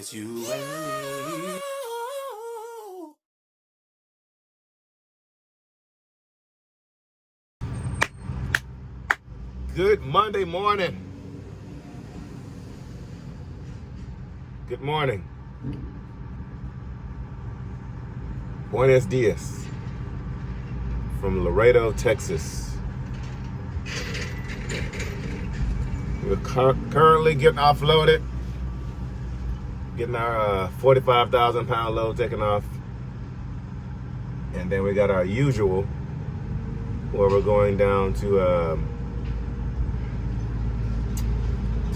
just you and me. Good Monday morning. Good morning. Buenos dias from Laredo, Texas. We're currently getting offloaded, getting our 45,000 pound load taken off. And then we got our usual, where we're going down to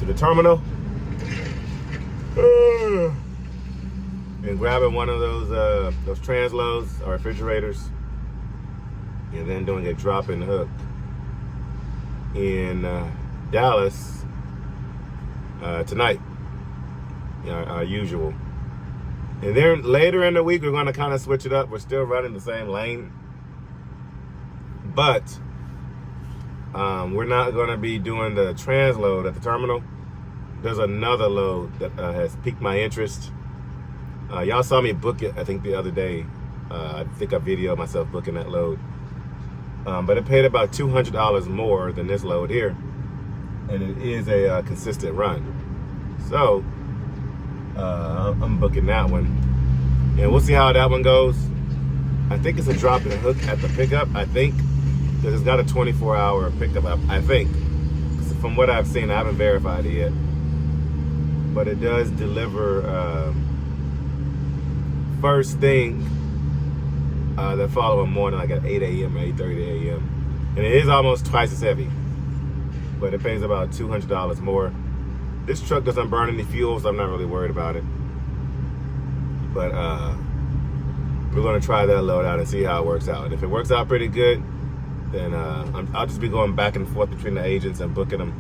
the terminal and grabbing one of those transloads or refrigerators, and then doing a drop and hook in Dallas tonight, our usual. And then later in the week, we're going to kind of switch it up. We're still running the same lane, but we're not going to be doing the transload at the terminal. There's another load that has piqued my interest. Y'all saw me book it, I think, the other day. I think I videoed myself booking that load. But it paid about $200 more than this load here. And it is a consistent run. So, I'm booking that one. And we'll see how that one goes. I think it's a drop and hook at the pickup, I think. Because it's got a 24-hour pickup, I think. From what I've seen, I haven't verified it yet. But it does deliver first thing the following morning, like at 8 a.m. or 8:30 a.m. And it is almost twice as heavy, but it pays about $200 more. This truck doesn't burn any fuel, so I'm not really worried about it. But we're gonna try that load out and see how it works out. And if it works out pretty good, then I'll just be going back and forth between the agents and booking them,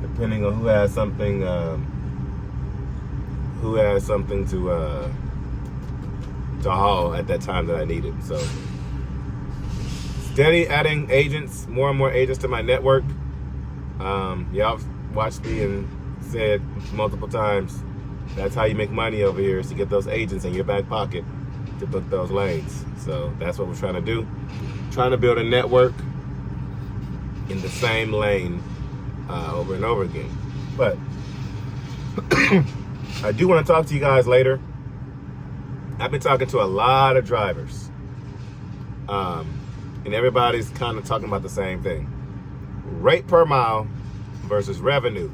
depending on who has something to haul at that time that I need it. So steady adding agents, more and more agents to my network. Y'all watched me and said multiple times, that's how you make money over here, is to get those agents in your back pocket to book those lanes. So that's what we're trying to do. Trying to build a network in the same lane over and over again. But I do want to talk to you guys later. I've been talking to a lot of drivers, and everybody's kind of talking about the same thing. Rate per mile versus revenue.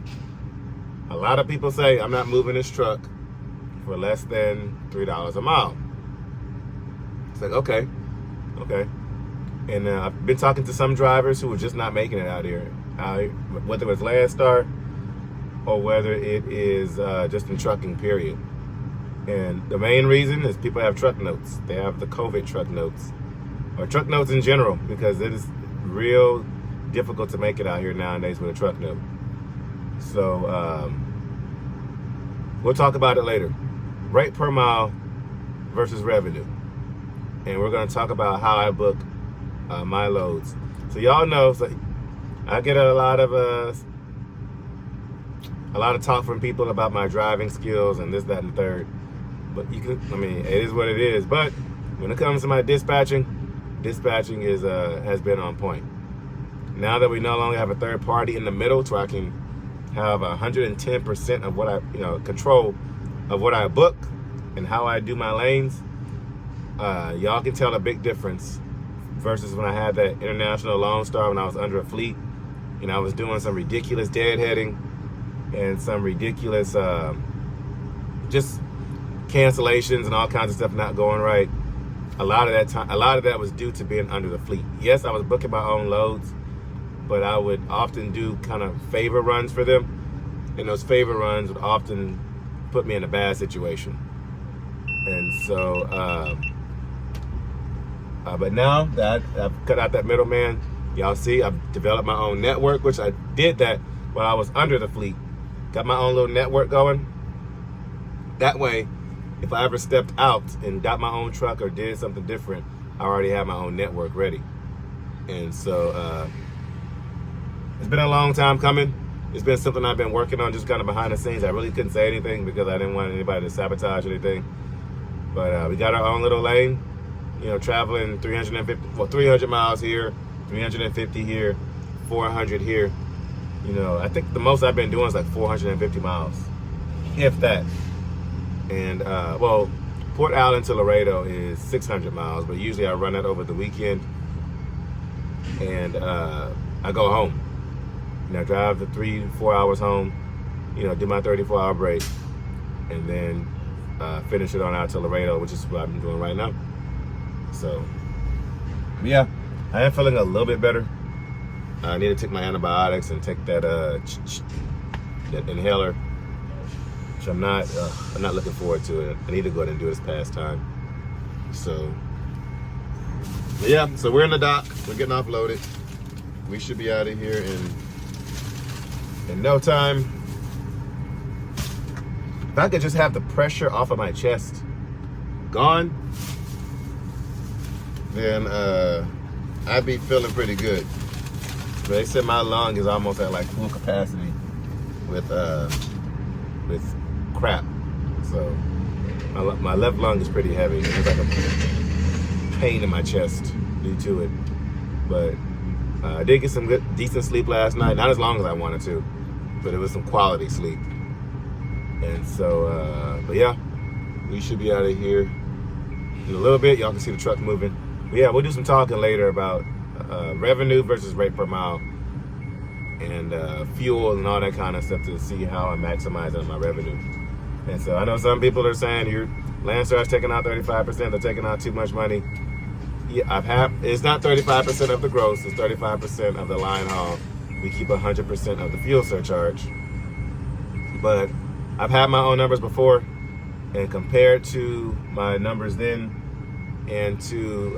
A lot of people say, I'm not moving this truck for less than $3 a mile. It's like, okay. And I've been talking to some drivers who are just not making it out here, whether it's LoneStar or whether it is just in trucking, period. And the main reason is people have truck notes. They have the COVID truck notes, or truck notes in general, because it is real difficult to make it out here nowadays with a truck note. So we'll talk about it later. Rate per mile versus revenue. And we're gonna talk about how I book my loads. So y'all know, so I get a lot of talk from people about my driving skills and this, that, and the third. But it is what it is. But when it comes to my dispatching is has been on point. Now that we no longer have a third party in the middle, so I can have 110% of what control of what I book and how I do my lanes. Y'all can tell a big difference versus when I had that international LoneStar when I was under a fleet and I was doing some ridiculous deadheading and some ridiculous just cancellations and all kinds of stuff not going right. A lot of that was due to being under the fleet. Yes, I was booking my own loads, but I would often do kind of favor runs for them, and those favor runs would often put me in a bad situation. And so but now that I've cut out that middleman, y'all see I've developed my own network, which I did that while I was under the fleet. Got my own little network going. That way, if I ever stepped out and got my own truck or did something different, I already have my own network ready. And so it's been a long time coming. it's been something I've been working on just kind of behind the scenes. I really couldn't say anything because I didn't want anybody to sabotage anything. But we got our own little lane, you know, traveling 300 miles here, 350 here, 400 here. You know, I think the most I've been doing is like 450 miles, if that. And well, Port Allen to Laredo is 600 miles, but usually I run that over the weekend. And I go home. You know, drive the 3 to 4 hours home, you know, do my 34-hour break, and then finish it on out to Laredo, which is what I'm doing right now. So, yeah, I am feeling a little bit better. I need to take my antibiotics and take that that inhaler, which I'm not looking forward to it. I need to go ahead and do this past time. So, but yeah, so we're in the dock. We're getting offloaded. We should be out of here in no time. If I could just have the pressure off of my chest gone, then I'd be feeling pretty good. But they said my lung is almost at like full capacity with crap. So my left lung is pretty heavy. There's like a pain in my chest due to it. But I did get some decent sleep last night. Not as long as I wanted to, but it was some quality sleep. And so, but yeah, we should be out of here in a little bit. Y'all can see the truck moving. But yeah, we'll do some talking later about revenue versus rate per mile and fuel and all that kind of stuff to see how I'm maximizing my revenue. And so I know some people are saying Landstar's taking out 35%, they're taking out too much money. Yeah, it's not 35% of the gross, it's 35% of the line haul. We keep 100% of the fuel surcharge. But I've had my own numbers before, and compared to my numbers then and to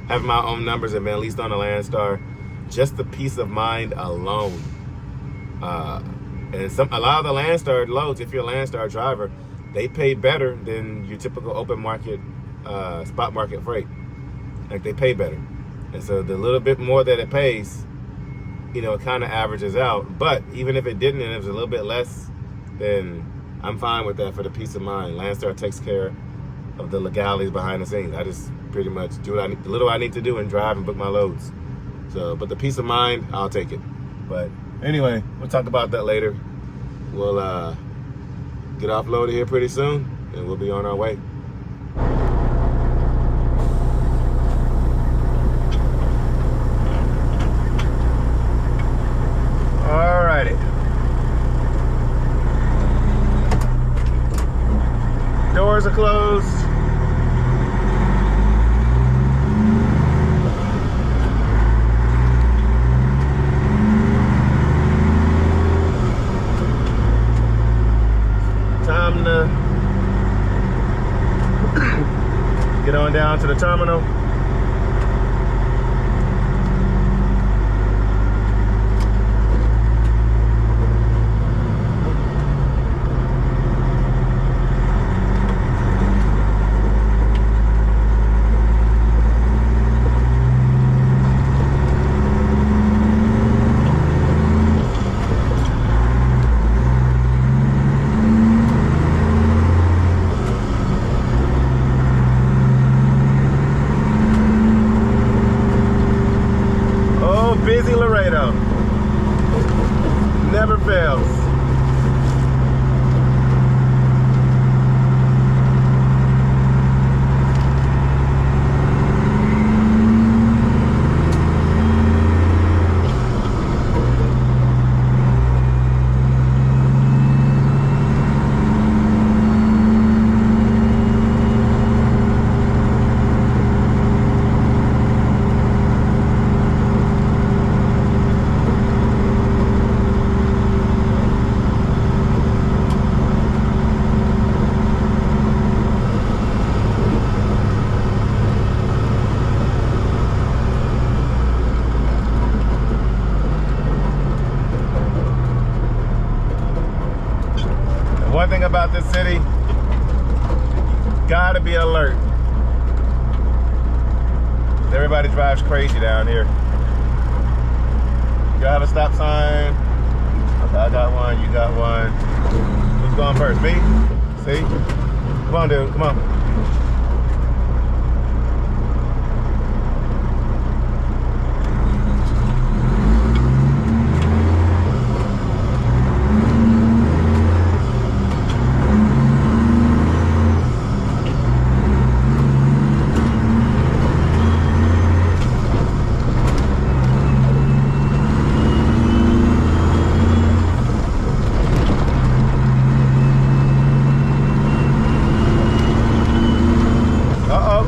having my own numbers and being at least on the Landstar, just the peace of mind alone. And a lot of the Landstar loads, if you're a Landstar driver, they pay better than your typical open market, spot market freight. Like, they pay better. And so the little bit more that it pays, you know, it kind of averages out. But even if it didn't and it was a little bit less, then I'm fine with that for the peace of mind. Landstar takes care of the legalities behind the scenes. I just pretty much do what the little I need to do and drive and book my loads. So, but the peace of mind, I'll take it. But anyway, we'll talk about that later. We'll get offloaded here pretty soon, and we'll be on our way. Alrighty. Doors are closed. Time to get on down to the terminal. Busy Laredo. Never fails. One thing about this city, gotta be alert. Everybody drives crazy down here. You have a stop sign, Okay, I got one, you got one. Who's going first? Me? See? Come on, dude, come on.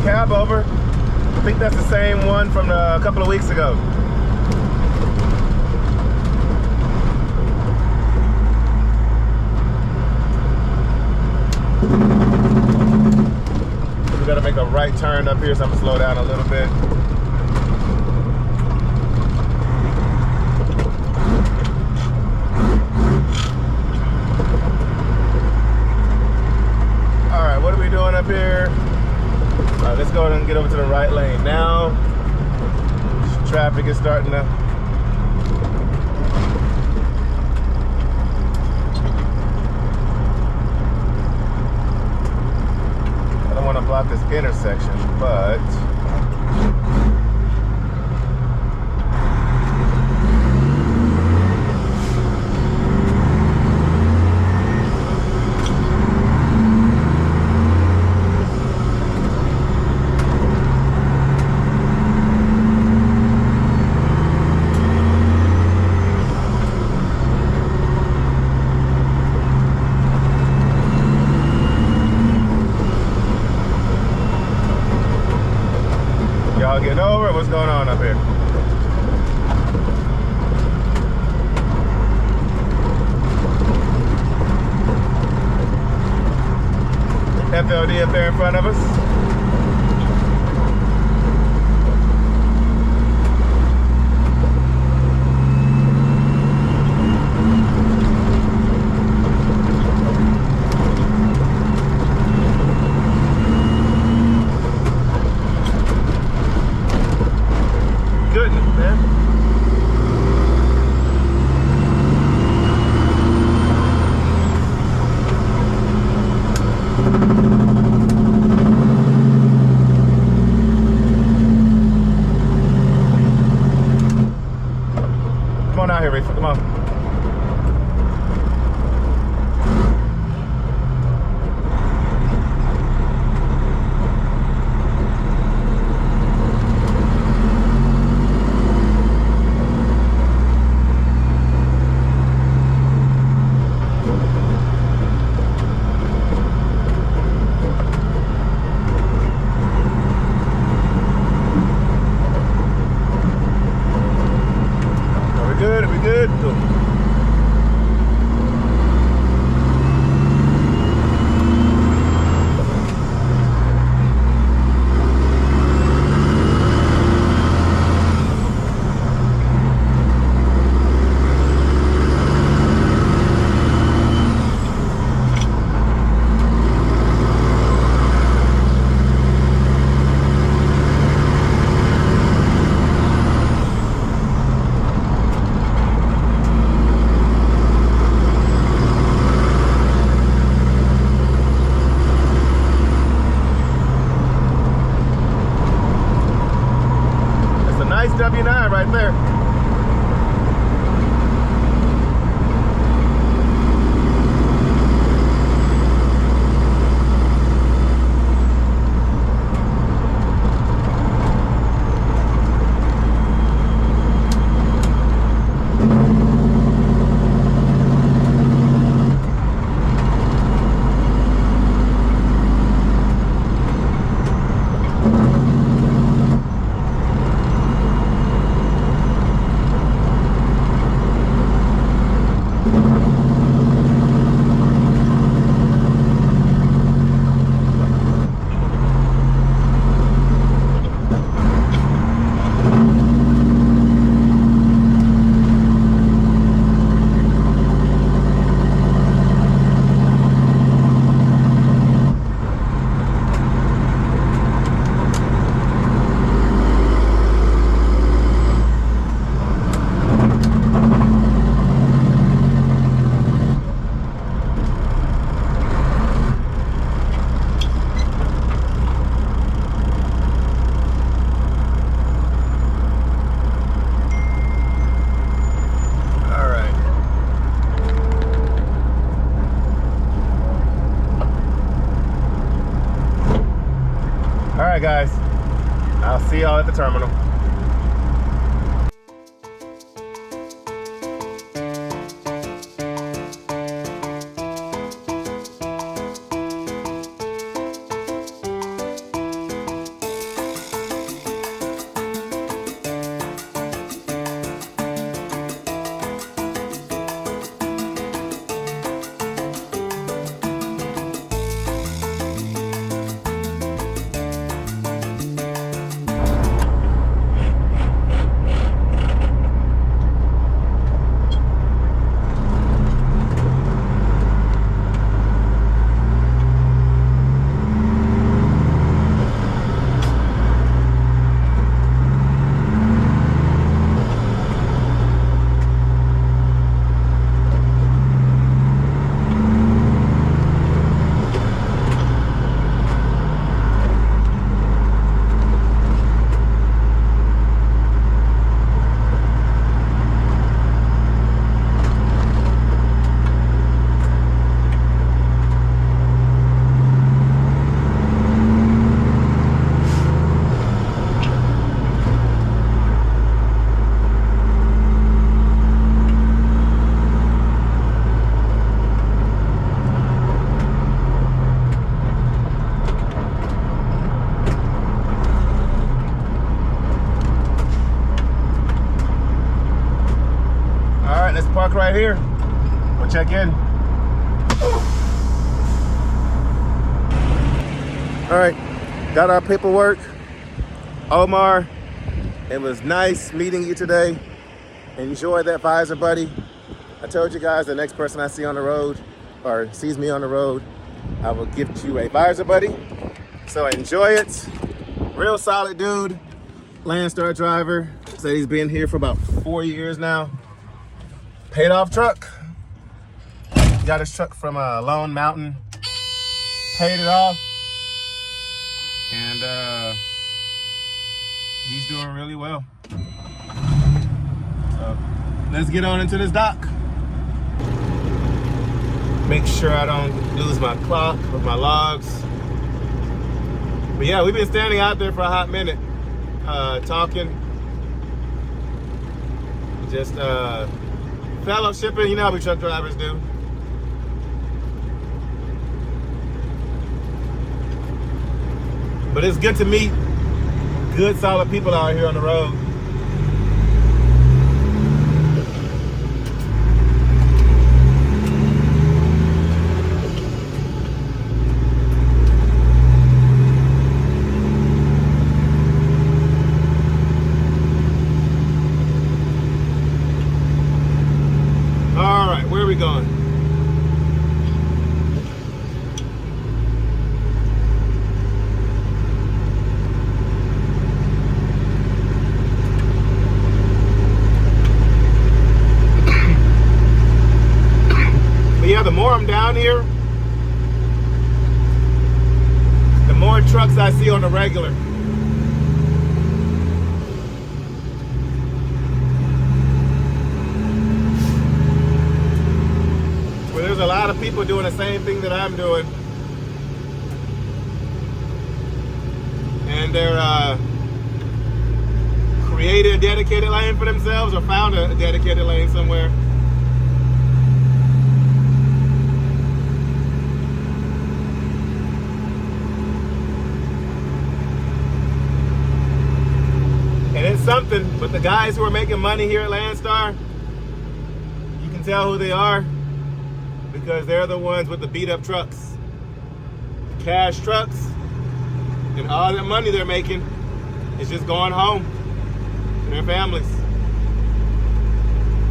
Cab over. I think that's the same one from a couple of weeks ago. We gotta make a right turn up here, so I'm gonna slow down a little bit. All right, what are we doing up here? Let's go ahead and get over to the right lane now. Traffic is starting to... I don't want to block this intersection, but... Y'all getting over? What's going on up here? FLD up there in front of us. Goodness, man. Come on out here, Reefer. Come on. Good, are we good? Cool. Nice W9 right there. the terminal. Park right here. We'll check in. All right, got our paperwork. Omar, it was nice meeting you today. Enjoy that Visor Buddy. I told you guys the next person I see on the road or sees me on the road, I will gift you a Visor Buddy. So enjoy it. Real solid dude. LoneStar driver. Said he's been here for about 4 years now. Paid off truck. Got his truck from Lone Mountain. Paid it off. And he's doing really well. So let's get on into this dock. Make sure I don't lose my clock with my logs. But yeah, we've been standing out there for a hot minute, talking. Just fellowshipping, you know how we truck drivers do. But it's good to meet good, solid people out here on the road. All right, where are we going? Yeah, the more I'm down here, the more trucks I see on the regular. Well, there's a lot of people doing the same thing that I'm doing. And they're created a dedicated lane for themselves or found a dedicated lane somewhere. And it's something, but the guys who are making money here at LoneStar, you can tell who they are because they're the ones with the beat up trucks, cash trucks, and all the money they're making is just going home to their families.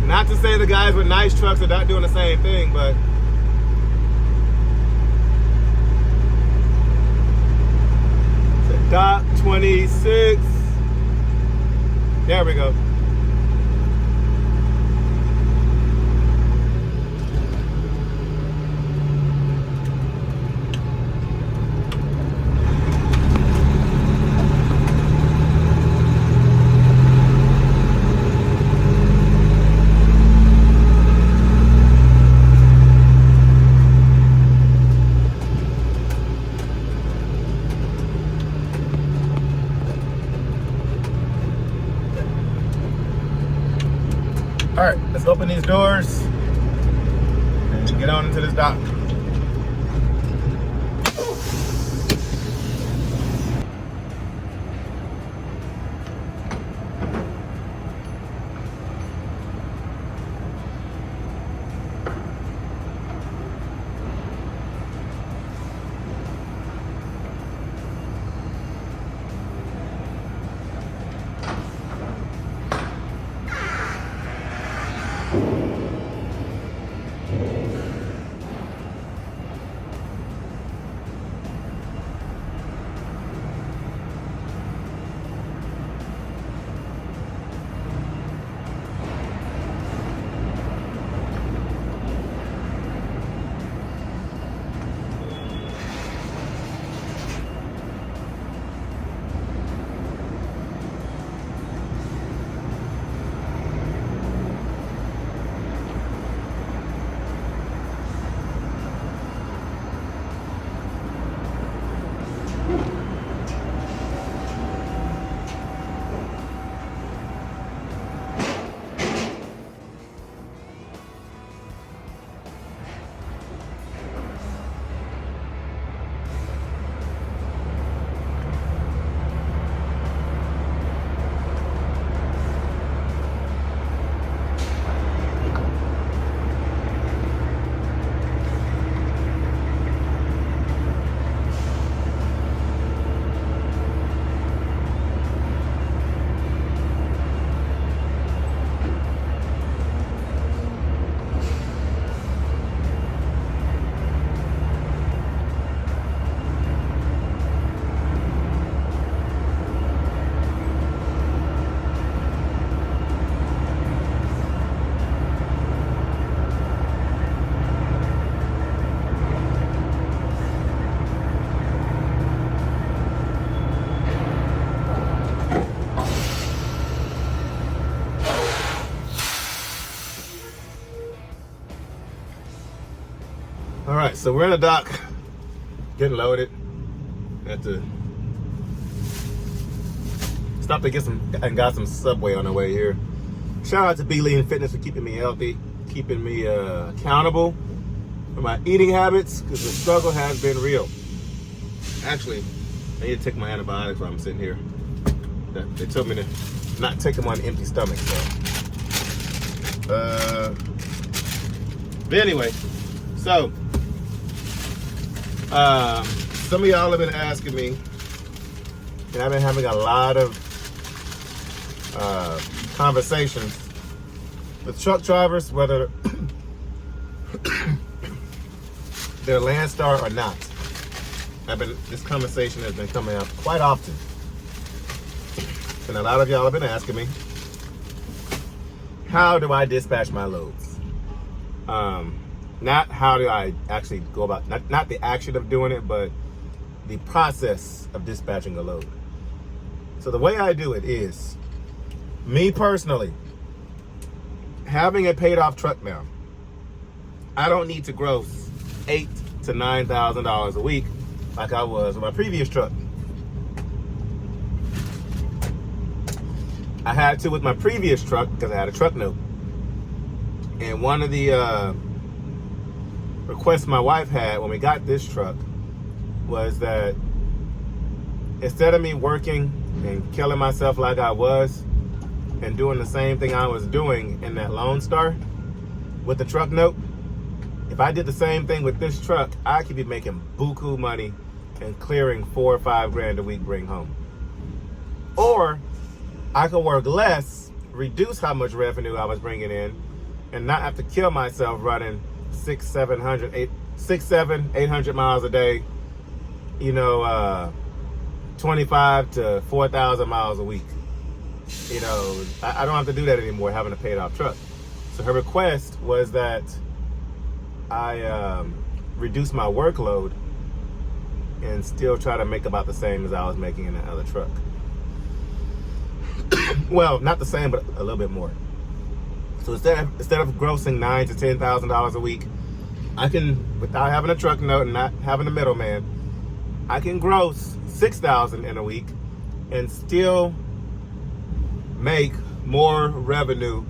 Not to say the guys with nice trucks are not doing the same thing, but Dock 26. There we go. right, let's open these doors and get on into this dock. All right, so we're in the dock, getting loaded. Had to stop to get some and got some Subway on the way here. Shout out to Be Lean Fitness for keeping me healthy, keeping me accountable for my eating habits, because the struggle has been real. Actually, I need to take my antibiotics while I'm sitting here. They told me to not take them on an empty stomach. So, but anyway, so. Some of y'all have been asking me, and I've been having a lot of conversations with truck drivers, whether they're Landstar or not. This conversation has been coming up quite often, and a lot of y'all have been asking me, how do I dispatch my loads? Not how do I actually go about, not the action of doing it, but the process of dispatching a load. So the way I do it is, me personally, having a paid off truck now, I don't need to gross $8,000 to $9,000 a week like I was with my previous truck. I had to with my previous truck because I had a truck note. And one of the requests my wife had when we got this truck was that instead of me working and killing myself like I was and doing the same thing I was doing in that Lone Star with the truck note, if I did the same thing with this truck, I could be making buku money and clearing $4 or $5 grand a week bring home. Or I could work less, reduce how much revenue I was bringing in, and not have to kill myself running 800 miles a day, 25 to 4,000 miles a week. I don't have to do that anymore having a paid off truck. So her request was that I reduce my workload and still try to make about the same as I was making in the other truck. Well, not the same, but a little bit more. So instead of grossing $9,000 to $10,000 a week, I can, without having a truck note and not having a middleman, I can gross $6,000 in a week and still make more revenue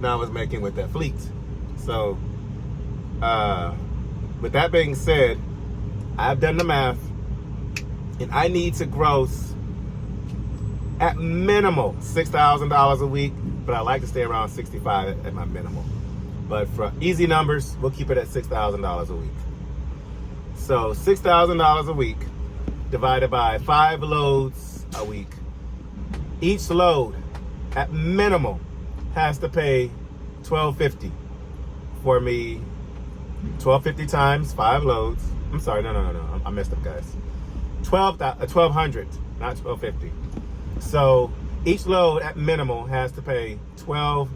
than I was making with that fleet. So, with that being said, I've done the math, and I need to gross at minimal $6,000 a week, but I like to stay around 65 at my minimal. But for easy numbers, we'll keep it at $6,000 a week. So $6,000 a week divided by 5 loads a week. Each load at minimal has to pay $1,250 for me. $1,250 times 5 loads. I'm sorry, no. I messed up, guys. $1,200, not $1,250. So each load at minimal has to pay $1,200,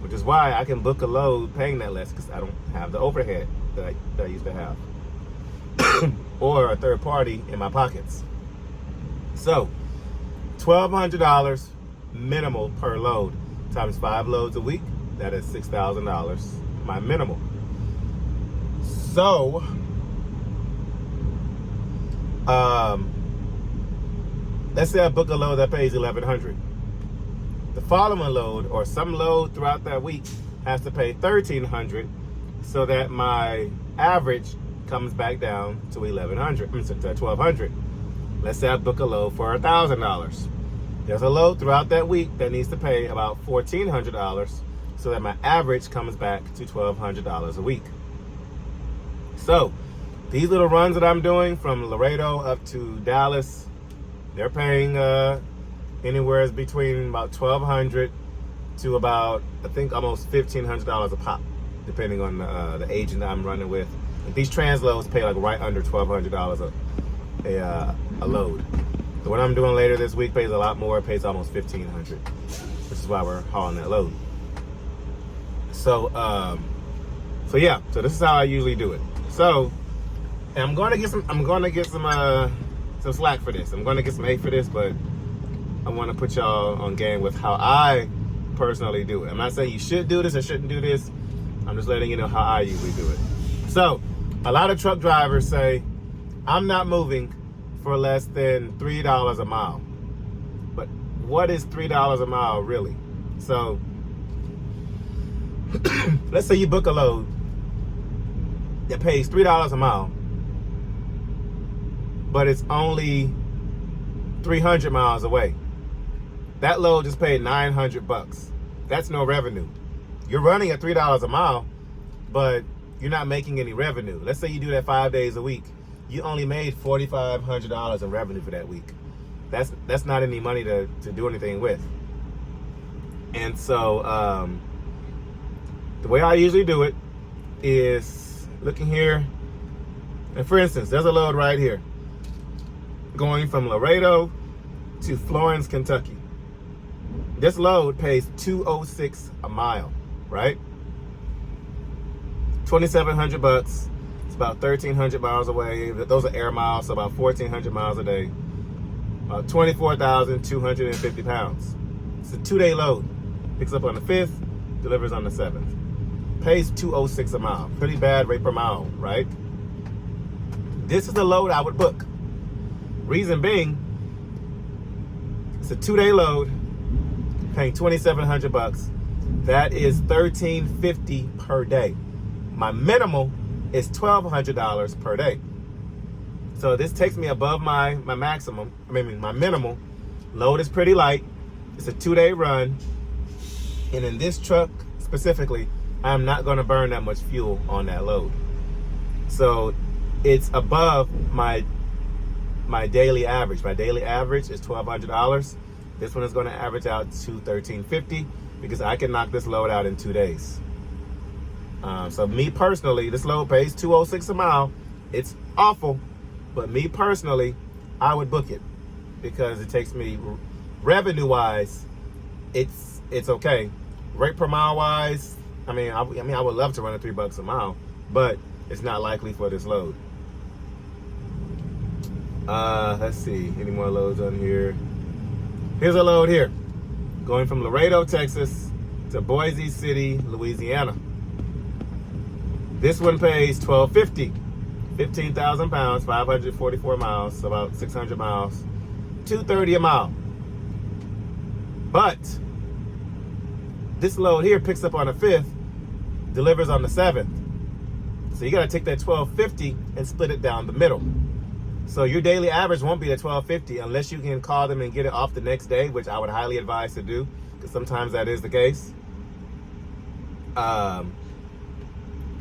which is why I can book a load paying that less, because I don't have the overhead that I used to have, or a third party in my pockets. So $1,200 minimal per load times 5 loads a week. That is $6,000, my minimal. So, let's say I book a load that pays $1,100. The following load, or some load throughout that week, has to pay $1,300, so that my average comes back down to $1,200. Let's say I book a load for $1,000. There's a load throughout that week that needs to pay about $1,400, so that my average comes back to $1,200 a week. So these little runs that I'm doing from Laredo up to Dallas, they're paying anywhere between about $1,200 to about, I think, almost $1,500 a pop, depending on the agent that I'm running with. And these transloads pay like right under $1,200 a load. The one I'm doing later this week pays a lot more. It pays almost $1,500, which is why we're hauling that load. So, yeah. So this is how I usually do it. So, and I'm going to get some slack for this. I'm going to get some hate for this, but I want to put y'all on game with how I personally do it. I'm not saying you should do this or shouldn't do this. I'm just letting you know how I usually do it. So, a lot of truck drivers say, I'm not moving for less than $3 a mile. But what is $3 a mile really? So, let's say you book a load that pays $3 a mile, but it's only 300 miles away. That load just paid $900. That's no revenue. You're running at $3 a mile, but you're not making any revenue. Let's say you do that 5 days a week. You only made $4,500 in revenue for that week. That's not any money to do anything with. And so the way I usually do it is looking here. And for instance, there's a load right here going from Laredo to Florence, Kentucky. This load pays $206 a mile, right? $2,700. It's about 1,300 miles away. Those are air miles, so about 1,400 miles a day. About 24,250 pounds. It's a 2-day load. Picks up on the 5th, delivers on the 7th. Pays $206 a mile. Pretty bad rate per mile, right? This is the load I would book. Reason being, it's a 2-day load, paying $2,700. That is $1,350 per day. My minimal is $1,200 per day. So this takes me above my maximum. My minimal. Load is pretty light. It's a 2-day run. And in this truck specifically, I'm not going to burn that much fuel on that load. So it's above my daily average. My daily average is $1,200. This one is going to average out to $1,350 because I can knock this load out in 2 days. So me personally, this load pays $206 a mile. It's awful, but me personally, I would book it because it takes me revenue-wise. It's okay. Rate per mile wise, I would love to run at $3 a mile, but it's not likely for this load. Let's see, any more loads on here? Here's a load here, going from Laredo, Texas to Boise City, Louisiana. This one pays $1,250, 15,000 pounds, 544 miles, so about 600 miles, $230 a mile. But this load here picks up on the 5th, delivers on the 7th. So you got to take that 1250 and split it down the middle. So your daily average won't be at 1250 unless you can call them and get it off the next day, which I would highly advise to do, because sometimes that is the case. To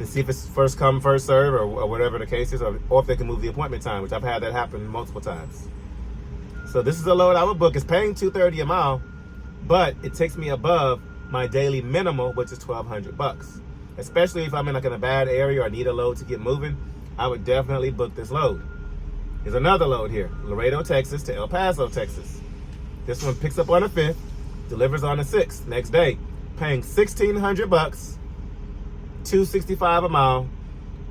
see if it's first come, first serve, or whatever the case is, or if they can move the appointment time, which I've had that happen multiple times. So this is a load I would book. It's paying $230 a mile, but it takes me above my daily minimal, which is $1,200. Especially if I'm in like in a bad area or need a load to get moving, I would definitely book this load. Here's another load here, Laredo, Texas to El Paso, Texas. This one picks up on the 5th, delivers on the 6th, next day, paying $1,600, $265 a mile,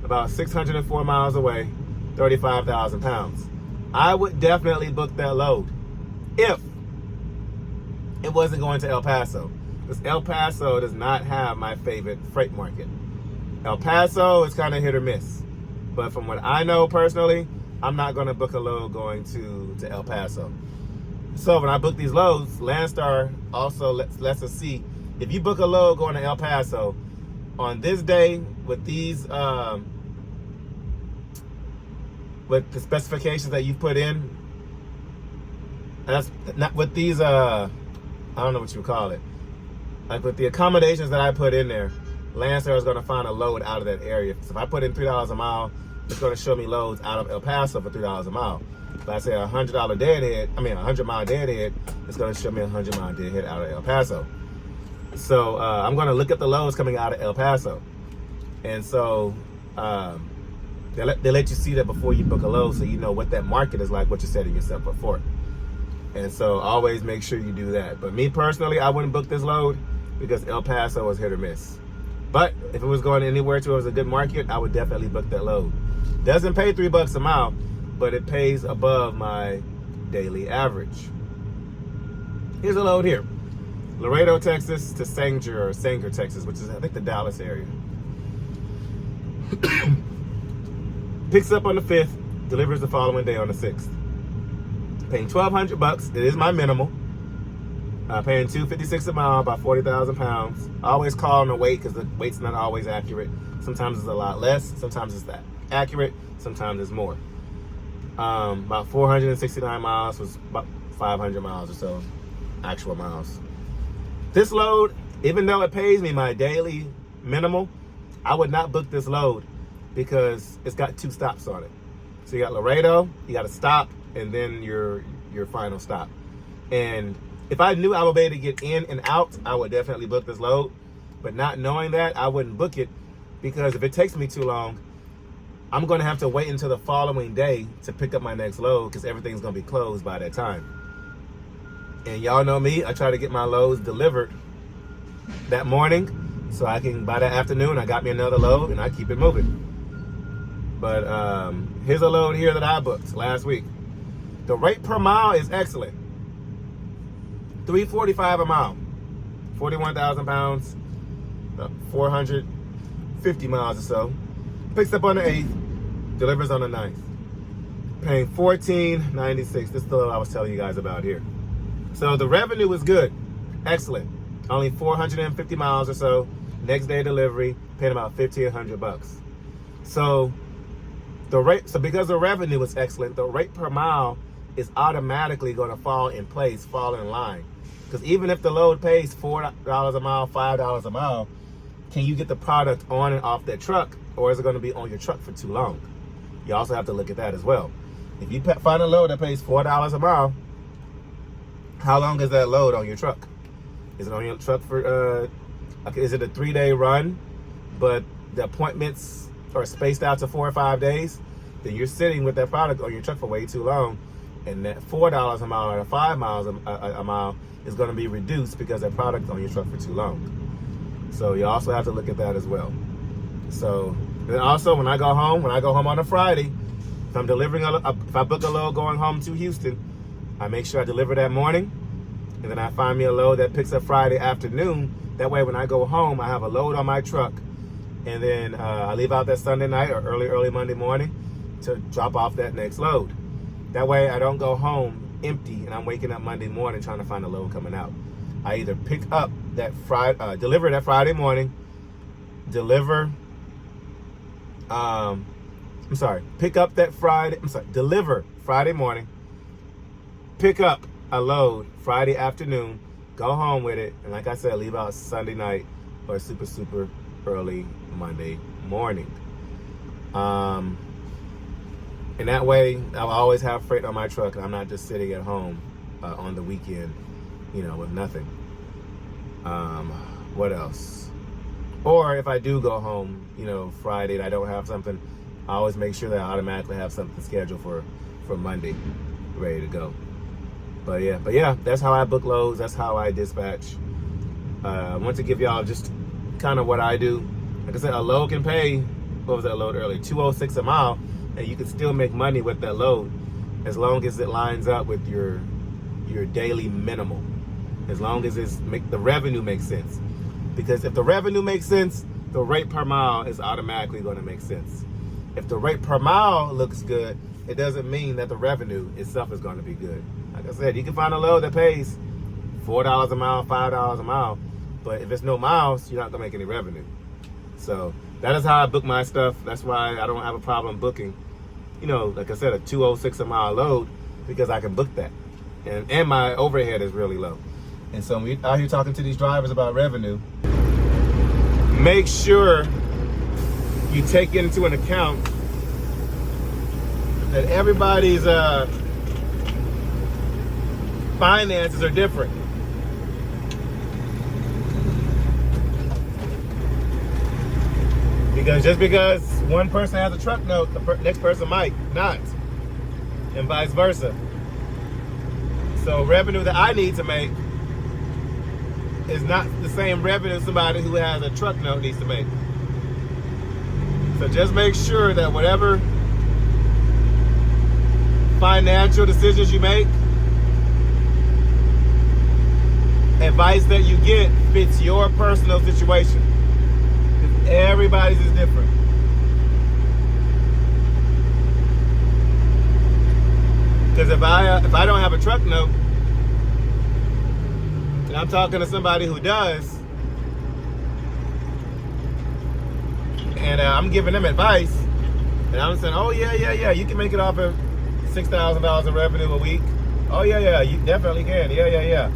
about 604 miles away, 35,000 pounds. I would definitely book that load if it wasn't going to El Paso, because El Paso does not have my favorite freight market. El Paso is kind of hit or miss, but from what I know personally, I'm not going to book a load going to El Paso. So when I book these loads, Landstar also lets us see if you book a load going to El Paso on this day with these with the specifications that you put in. That's not with these I don't know what you call it. Like with the accommodations that I put in there, Landstar is going to find a load out of that area. So if I put in $3 a mile, it's going to show me loads out of El Paso for $3 a mile. If I say a $100 deadhead, I mean a 100-mile deadhead, it's going to show me a 100-mile deadhead out of El Paso. So I'm going to look at the loads coming out of El Paso. And so they let you see that before you book a load, so you know what that market is like, what you're setting yourself up for. And so always make sure you do that. But me personally, I wouldn't book this load because El Paso is hit or miss. But if it was going anywhere to it was a good market, I would definitely book that load. Doesn't pay $3 a mile, but it pays above my daily average. Here's a load here. Laredo, Texas to Sanger, Texas, which is I think the Dallas area. Picks up on the 5th, delivers the following day on the 6th. Paying $1,200. It is my minimal. Paying $256 a mile, about 40,000 pounds. I always call on the weight because the weight's not always accurate. Sometimes it's a lot less. Sometimes it's that accurate. Sometimes it's more. About 469 miles was about 500 miles or so, actual miles. This load, even though it pays me my daily minimal, I would not book this load because it's got 2 stops on it. So you got Laredo, you got a stop, and then your final stop. And if I knew I would be able to get in and out, I would definitely book this load. But not knowing that, I wouldn't book it because if it takes me too long, I'm going to have to wait until the following day to pick up my next load because everything's going to be closed by that time. And y'all know me, I try to get my loads delivered that morning so I can, by that afternoon, I got me another load and I keep it moving. But here's a load here that I booked last week. The rate per mile is excellent. $345 a mile, 41,000 pounds, 450 miles or so. Picks up on the 8th, delivers on the 9th. Paying $14.96. This is the load I was telling you guys about here. So the revenue was good, excellent. Only 450 miles or so. Next day delivery, paying about $1,500. So the rate, so because the revenue was excellent, the rate per mile is automatically going to fall in place, fall in line. Because even if the load pays $4 a mile, $5 a mile, can you get the product on and off that truck, or is it going to be on your truck for too long? You also have to look at that as well. If you find a load that pays $4 a mile, how long is that load on your truck? Is it on your truck for, is it a 3-day run, but the appointments are spaced out to 4 or 5 days? Then you're sitting with that product on your truck for way too long, and that $4 a mile or $5 a mile is going to be reduced because that product on your truck for too long. So you also have to look at that as well. So then also when I go home on a Friday, if I'm delivering if I book a load going home to Houston, I make sure I deliver that morning, and then I find me a load that picks up Friday afternoon. That way when I go home, I have a load on my truck, and then I leave out that Sunday night or early Monday morning to drop off that next load. That way I don't go home empty and I'm waking up Monday morning trying to find a load coming out. I either pick up that deliver that Friday morning, deliver Friday morning, pick up a load Friday afternoon, go home with it, and like I said, leave out Sunday night or super early Monday morning. And that way, I'll always have freight on my truck, and I'm not just sitting at home on the weekend, with nothing. What else? Or if I do go home, Friday, and I don't have something, I always make sure that I automatically have something scheduled for Monday, ready to go. But yeah, that's how I book loads. That's how I dispatch. I want to give y'all just kind of what I do. Like I said, a load can pay, what was that load earlier? $2.06 a mile, and you can still make money with that load as long as it lines up with your daily minimal. As long as the revenue makes sense. Because if the revenue makes sense, the rate per mile is automatically going to make sense. If the rate per mile looks good, it doesn't mean that the revenue itself is going to be good. Like I said, you can find a load that pays $4 a mile, $5 a mile, but if it's no miles, you're not going to make any revenue. So that is how I book my stuff. That's why I don't have a problem booking, like I said, a $2.06 a mile load, because I can book that. And my overhead is really low. And so when we out here talking to these drivers about revenue, make sure you take into an account that everybody's finances are different. Because just because one person has a truck note, the next person might not, and vice versa. So revenue that I need to make is not the same revenue somebody who has a truck note needs to make. So just make sure that whatever financial decisions you make, advice that you get fits your personal situation. Because everybody's is different. Because if I don't have a truck note, and I'm talking to somebody who does, and I'm giving them advice, and I'm saying, oh yeah, you can make it off of $6,000 of revenue a week. Oh yeah, you definitely can. Yeah.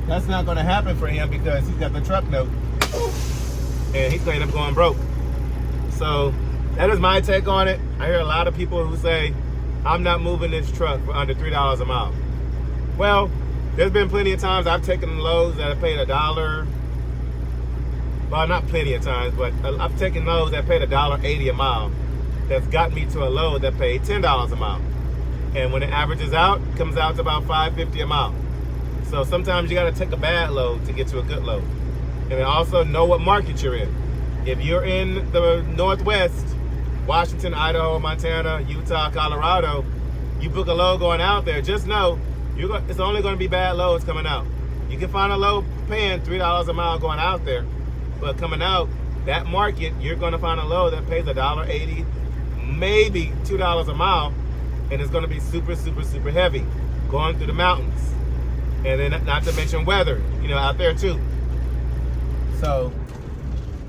That's not going to happen for him because he's got the truck note, and he's going to end up going broke. So that is my take on it. I hear a lot of people who say, I'm not moving this truck for under $3 a mile. Well, there's been plenty of times I've taken loads that have paid $1. Well, not plenty of times, but I've taken loads that paid $1.80 a mile. That's got me to a load that paid $10 a mile. And when it averages out, it comes out to about $5.50 a mile. So sometimes you got to take a bad load to get to a good load. And then also know what market you're in. If you're in the Northwest, Washington, Idaho, Montana, Utah, Colorado, you book a load going out there, just know it's only going to be bad loads coming out. You can find a load paying $3 a mile going out there, but coming out, that market, you're going to find a load that pays $1.80, maybe $2 a mile, and it's going to be super heavy, going through the mountains. And then not to mention weather, out there too. So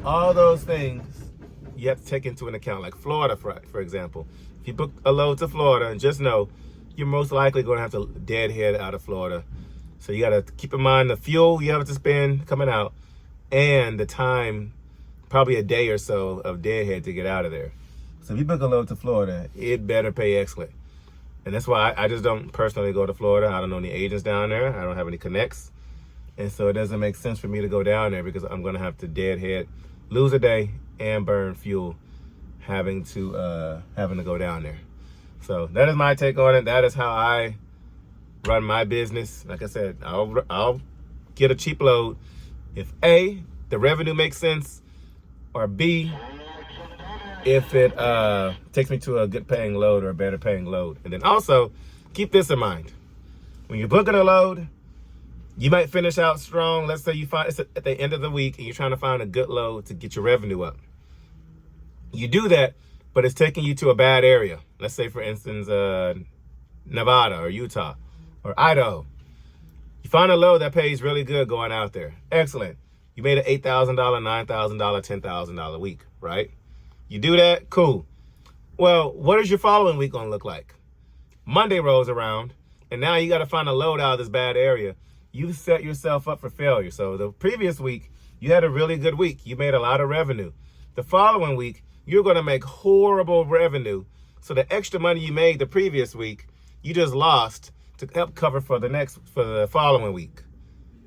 all those things you have to take into an account, like Florida, for example. If you book a load to Florida, and just know you're most likely going to have to deadhead out of Florida. So you got to keep in mind the fuel you have to spend coming out and the time, probably a day or so of deadhead to get out of there. So if you book a load to Florida, it better pay excellent. And that's why I just don't personally go to Florida. I don't know any agents down there. I don't have any connects. And so it doesn't make sense for me to go down there because I'm going to have to deadhead, lose a day, and burn fuel having to go down there. So that is my take on it. That is how I run my business. Like I said, I'll get a cheap load if A, the revenue makes sense, or B, if it takes me to a good paying load or a better paying load. And then also keep this in mind. When you're booking a load, you might finish out strong. Let's say you find it's at the end of the week and you're trying to find a good load to get your revenue up. You do that, but it's taking you to a bad area. Let's say, for instance, Nevada or Utah or Idaho. You find a load that pays really good going out there. Excellent. You made an $8,000, $9,000, $10,000 week, right? You do that, cool. Well, what is your following week gonna look like? Monday rolls around, and now you gotta find a load out of this bad area. You set yourself up for failure. So the previous week, you had a really good week. You made a lot of revenue. The following week, you're gonna make horrible revenue. So the extra money you made the previous week, you just lost to help cover for the following week.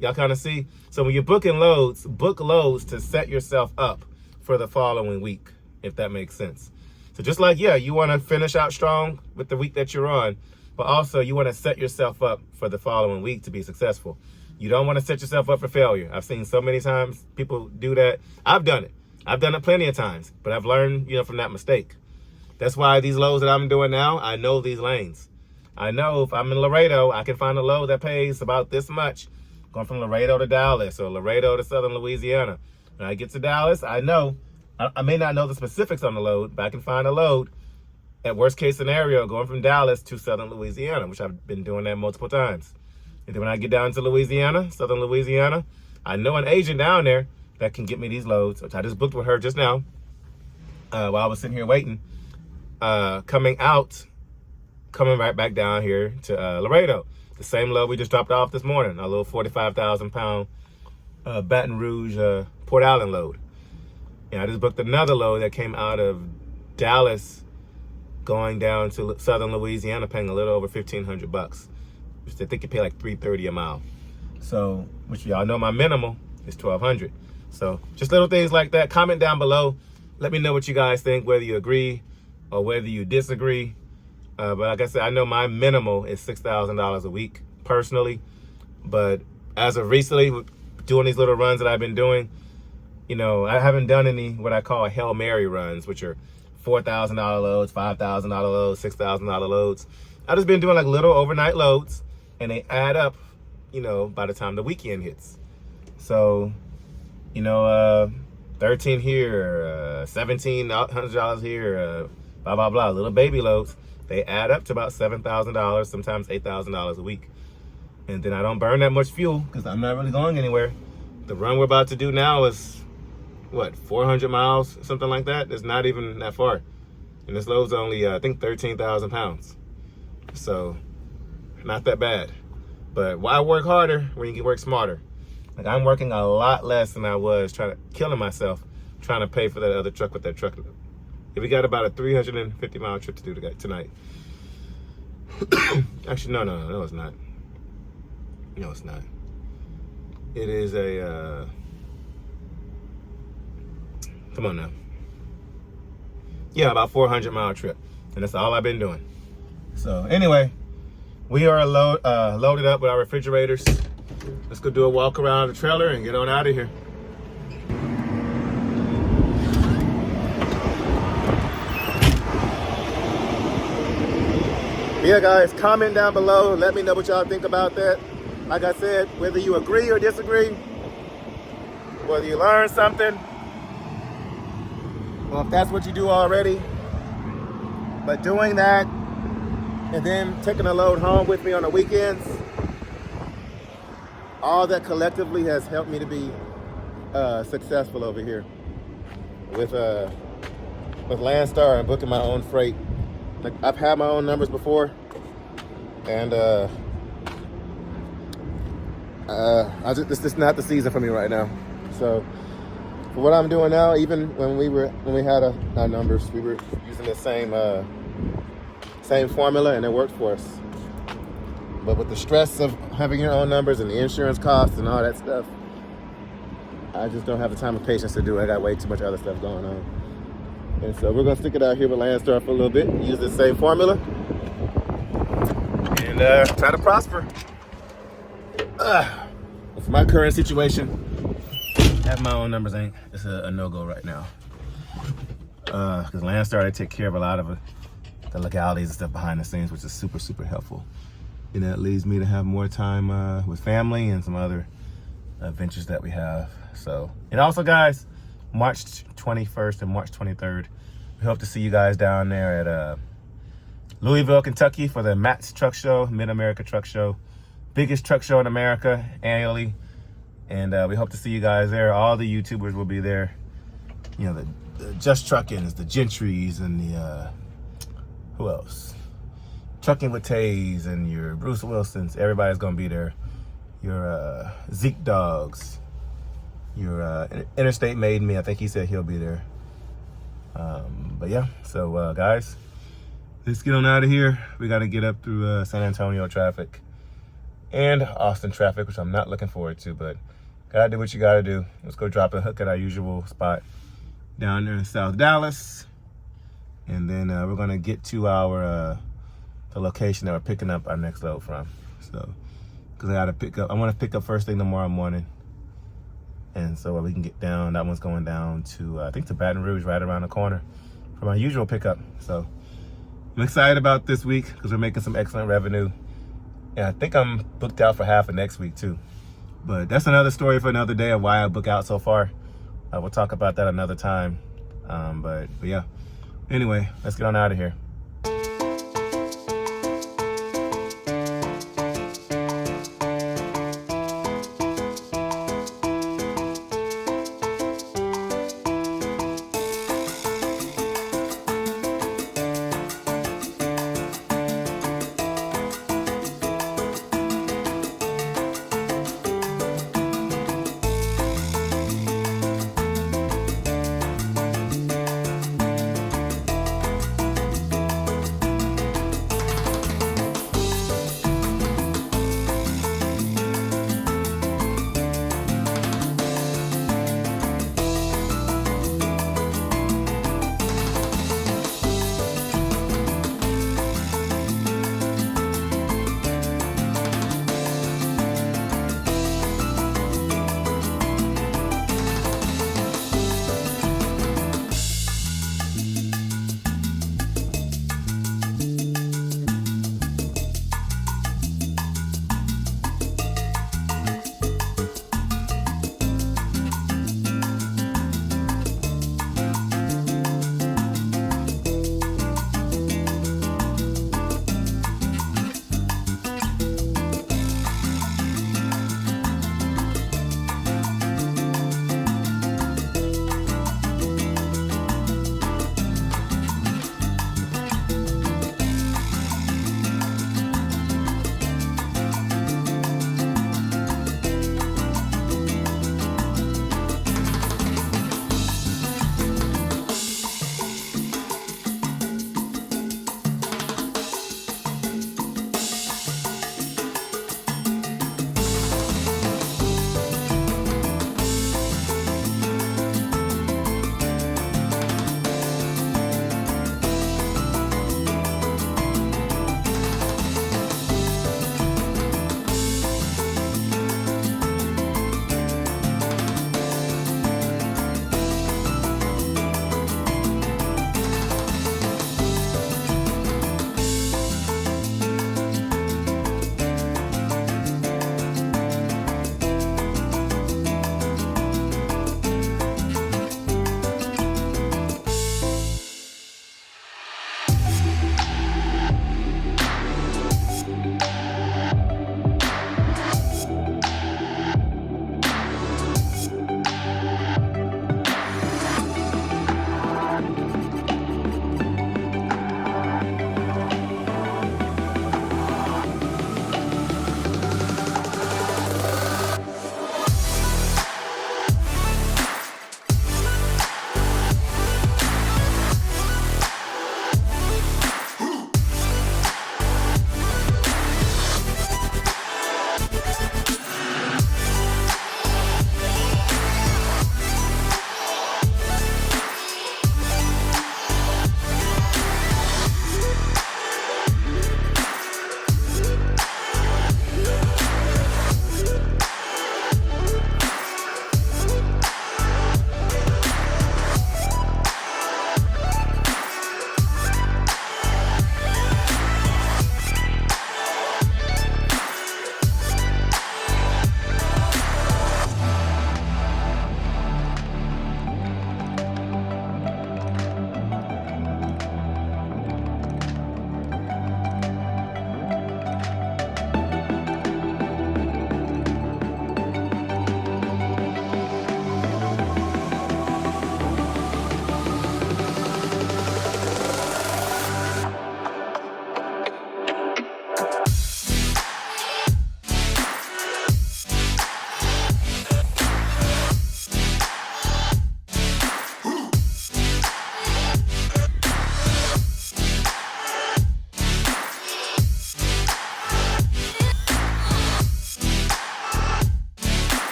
Y'all kind of see? So when you're booking loads, book loads to set yourself up for the following week, if that makes sense. So just like, yeah, you want to finish out strong with the week that you're on, but also you want to set yourself up for the following week to be successful. You don't want to set yourself up for failure. I've seen so many times people do that. I've done it. I've done it plenty of times, but I've learned, from that mistake. That's why these loads that I'm doing now, I know these lanes. I know if I'm in Laredo, I can find a load that pays about this much, going from Laredo to Dallas or Laredo to Southern Louisiana. When I get to Dallas, I know, I may not know the specifics on the load, but I can find a load at worst case scenario going from Dallas to Southern Louisiana, which I've been doing that multiple times. And then when I get down to Louisiana, Southern Louisiana, I know an agent down there that can get me these loads, which I just booked with her just now while I was sitting here waiting, coming right back down here to Laredo. The same load we just dropped off this morning, a little 45,000 pound Baton Rouge Port Allen load. And I just booked another load that came out of Dallas going down to Southern Louisiana, paying a little over $1,500, which I think you pay like $330 a mile. So, which y'all know my minimal is $1,200. So just little things like that. Comment down below. Let me know what you guys think, whether you agree or whether you disagree. But like I said, I know my minimal is $6,000 a week personally. But as of recently, doing these little runs that I've been doing, I haven't done any what I call Hail Mary runs, which are $4,000 loads, $5,000 loads, $6,000 loads. I've just been doing like little overnight loads, and they add up, by the time the weekend hits. So, 13 here, $1,700 here, blah, blah, blah, little baby loads. They add up to about $7,000, sometimes $8,000 a week. And then I don't burn that much fuel because I'm not really going anywhere. The run we're about to do now is, 400 miles, something like that? It's not even that far. And this load's only, I think, 13,000 pounds. So, not that bad. But why work harder when you can work smarter? Like, I'm working a lot less than I was killing myself, trying to pay for that other truck with that truck. We got about a 350-mile trip to do tonight. Actually, no, it's not. No, it's not. It is a, come on now. Yeah, about 400-mile trip. And that's all I've been doing. So anyway, we are loaded up with our refrigerators. Let's go do a walk around the trailer and get on out of here. Yeah, guys, comment down below. Let me know what y'all think about that. Like I said, whether you agree or disagree, whether you learn something, or if that's what you do already. But doing that and then taking a load home with me on the weekends, all that collectively has helped me to be successful over here with Landstar and booking my own freight. Like, I've had my own numbers before, and this is not the season for me right now. So for what I'm doing now, even when we had our numbers, we were using the same formula, and it worked for us. But with the stress of having your own numbers and the insurance costs and all that stuff, I just don't have the time and patience to do it. I got way too much other stuff going on. And so we're gonna stick it out here with Landstar for a little bit, use the same formula, and try to prosper. For my current situation, having my own numbers it's a no-go right now. Because Landstar, they take care of a lot of the legalities and stuff behind the scenes, which is super, super helpful. And that leads me to have more time with family and some other ventures that we have. So, and also, guys, March 21st and March 23rd, we hope to see you guys down there at Louisville, Kentucky for the MATS Truck Show, Mid-America Truck Show. biggest truck show in America annually. And we hope to see you guys there. All the YouTubers will be there. You know, the Just Truckins, the Gentrys, and the, who else? Trucking with Tays and your Bruce Wilsons. Everybody's going to be there. Your Zeke Dogs. Your Interstate Made Me. I think he said he'll be there. But yeah, so guys, let's get on out of here. We got to get up through San Antonio traffic and Austin traffic, which I'm not looking forward to, but gotta do what you gotta do. Let's go drop a hook at our usual spot down there in South Dallas. And then we're gonna get to our the location that we're picking up our next load from. So, because I want to pick up first thing tomorrow morning. And so we can get down, that one's going down to, I think to Baton Rouge, right around the corner from our usual pickup. So I'm excited about this week because we're making some excellent revenue. And I think I'm booked out for half of next week too. But that's another story for another day of why I book out so far. We'll talk about that another time. But yeah, anyway, let's get on out of here.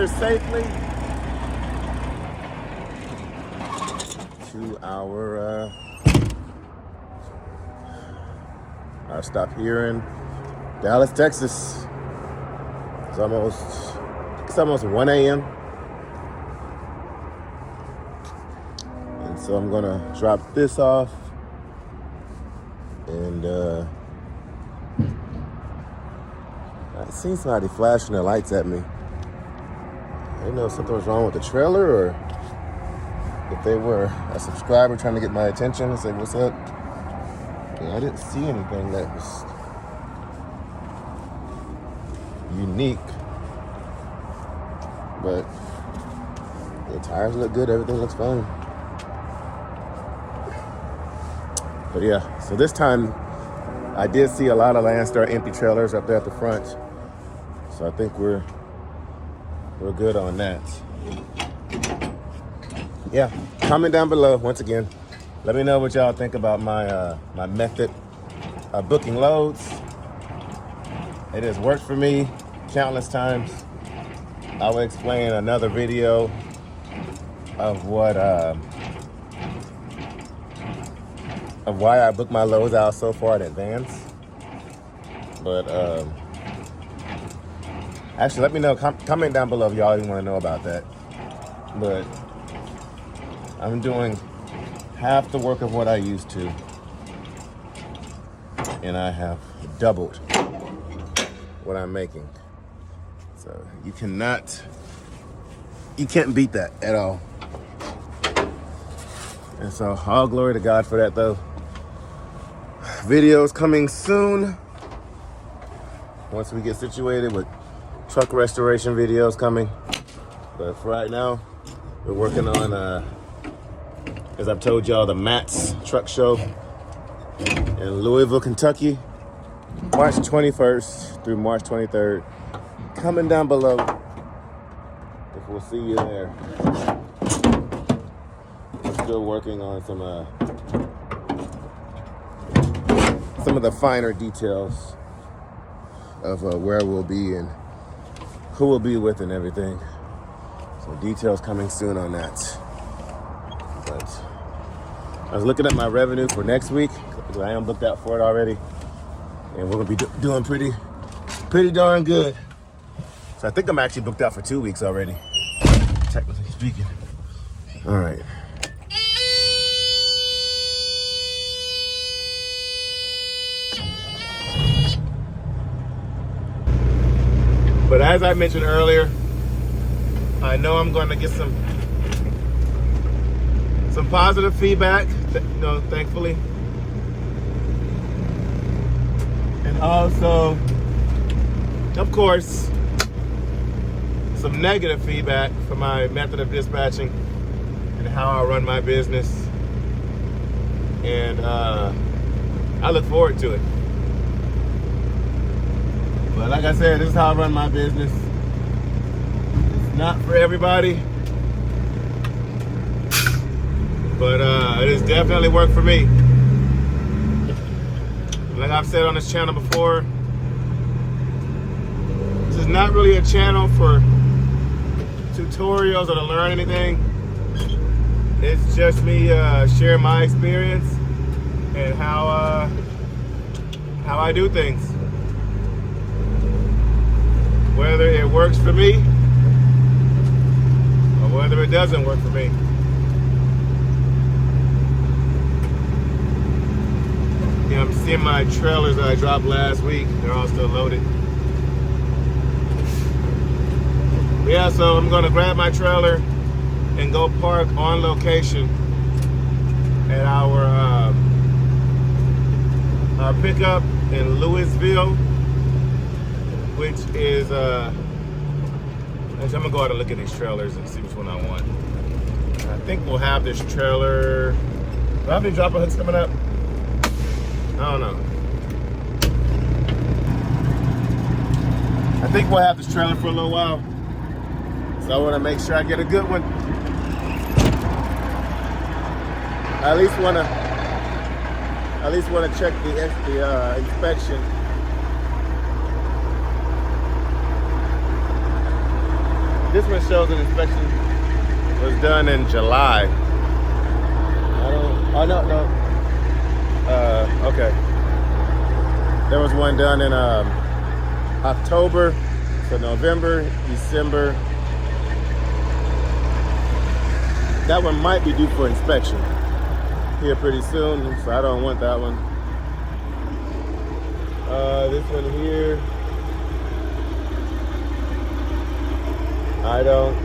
here safely to our stop here in Dallas, Texas. It's almost 1 a.m. And so I'm gonna drop this off and I seen somebody flashing their lights at me. I didn't know if something was wrong with the trailer or if they were a subscriber trying to get my attention and say, what's up? And I didn't see anything that was unique. But the tires look good, everything looks fine. But yeah, so this time I did see a lot of Landstar empty trailers up there at the front. So I think we're good on that. Yeah, comment down below once again. Let me know what y'all think about my my method of booking loads. It has worked for me countless times. I will explain another video of what of why I book my loads out so far in advance. But actually, let me know. Comment down below if y'all even want to know about that. But I'm doing half the work of what I used to, and I have doubled what I'm making. So you can't beat that at all. And so all glory to God for that though. Videos coming soon. Once we get situated with truck restoration videos coming. But for right now, we're working on, as I've told y'all, the Matt's Truck Show in Louisville, Kentucky. March 21st through March 23rd. Comment down below if we'll see you there. We're still working on some of the finer details of where we'll be and who we'll be with and everything. So details coming soon on that. But I was looking at my revenue for next week because I am booked out for it already, and we're gonna be doing pretty darn good. So I think I'm actually booked out for 2 weeks already, technically speaking. All right. But as I mentioned earlier, I know I'm going to get some positive feedback, thankfully. And also, of course, some negative feedback for my method of dispatching and how I run my business. And I look forward to it. But like I said, this is how I run my business. It's not for everybody, but it has definitely worked for me. Like I've said on this channel before, this is not really a channel for tutorials or to learn anything. It's just me sharing my experience and how I do things. Whether it works for me or whether it doesn't work for me. Yeah, I'm seeing my trailers that I dropped last week. They're all still loaded. Yeah, so I'm gonna grab my trailer and go park on location at our pickup in Louisville, which is, actually I'm gonna go out and look at these trailers and see which one I want. I think we'll have this trailer, do I have any dropper hooks coming up? I don't know. I think we'll have this trailer for a little while. So I wanna make sure I get a good one. I at least wanna check the inspection. this one shows an inspection was done in July. No. Okay. There was one done in October, so November, December. That one might be due for inspection here pretty soon, so I don't want that one. This one here, I don't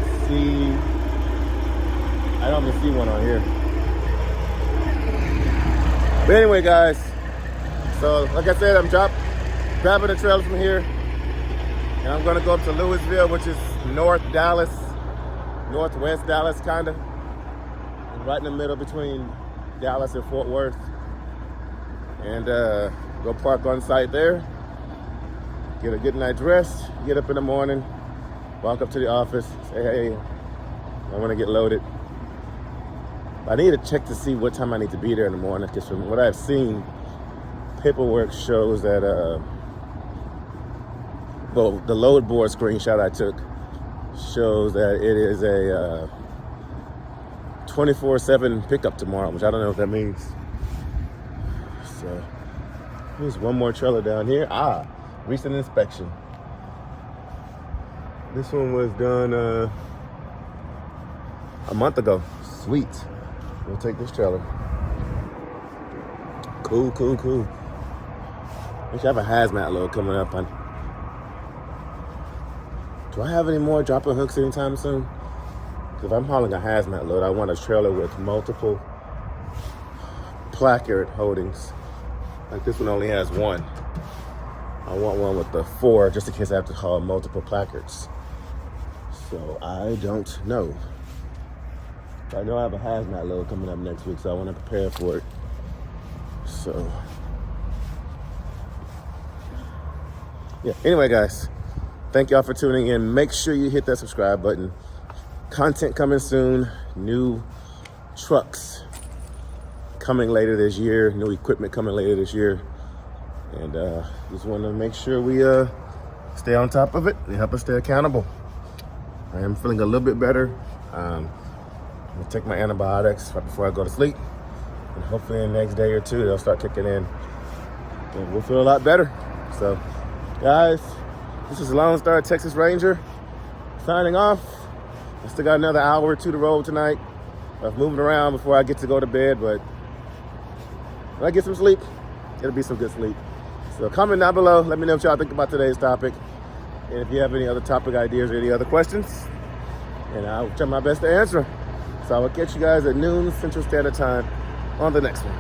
even see one on here. But anyway, guys, so like I said, I'm grabbing the trailer from here, and I'm gonna go up to Louisville, which is northwest Dallas, kinda, right in the middle between Dallas and Fort Worth, and go park on site there, get a good night's rest, get up in the morning, walk up to the office, say, hey, I want to get loaded. I need to check to see what time I need to be there in the morning, because from what I've seen, paperwork shows that, well, the load board screenshot I took shows that it is a 24/7 pickup tomorrow, which I don't know what that means. So there's one more trailer down here. Recent inspection. This one was done a month ago. Sweet. We'll take this trailer. Cool. We should have a hazmat load coming up. Do I have any more drop-in hooks anytime soon? Because if I'm hauling a hazmat load, I want a trailer with multiple placard holdings. Like this one only has one. I want one with the 4, just in case I have to haul multiple placards. So I don't know. I know I have a hazmat load coming up next week, so I want to prepare for it. So, yeah. Anyway, guys, thank y'all for tuning in. Make sure you hit that subscribe button. Content coming soon. New trucks coming later this year. New equipment coming later this year. And just want to make sure we stay on top of it and help us stay accountable. I am feeling a little bit better. I'm gonna take my antibiotics right before I go to sleep. And hopefully in the next day or two, they'll start kicking in. And we'll feel a lot better. So, guys, this is LoneStarTexasRanger signing off. I still got another hour or two to roll tonight. I'm moving around before I get to go to bed, but when I get some sleep, it'll be some good sleep. So comment down below. Let me know what y'all think about today's topic. And if you have any other topic ideas or any other questions, and I'll try my best to answer. So I will catch you guys at noon Central Standard Time on the next one.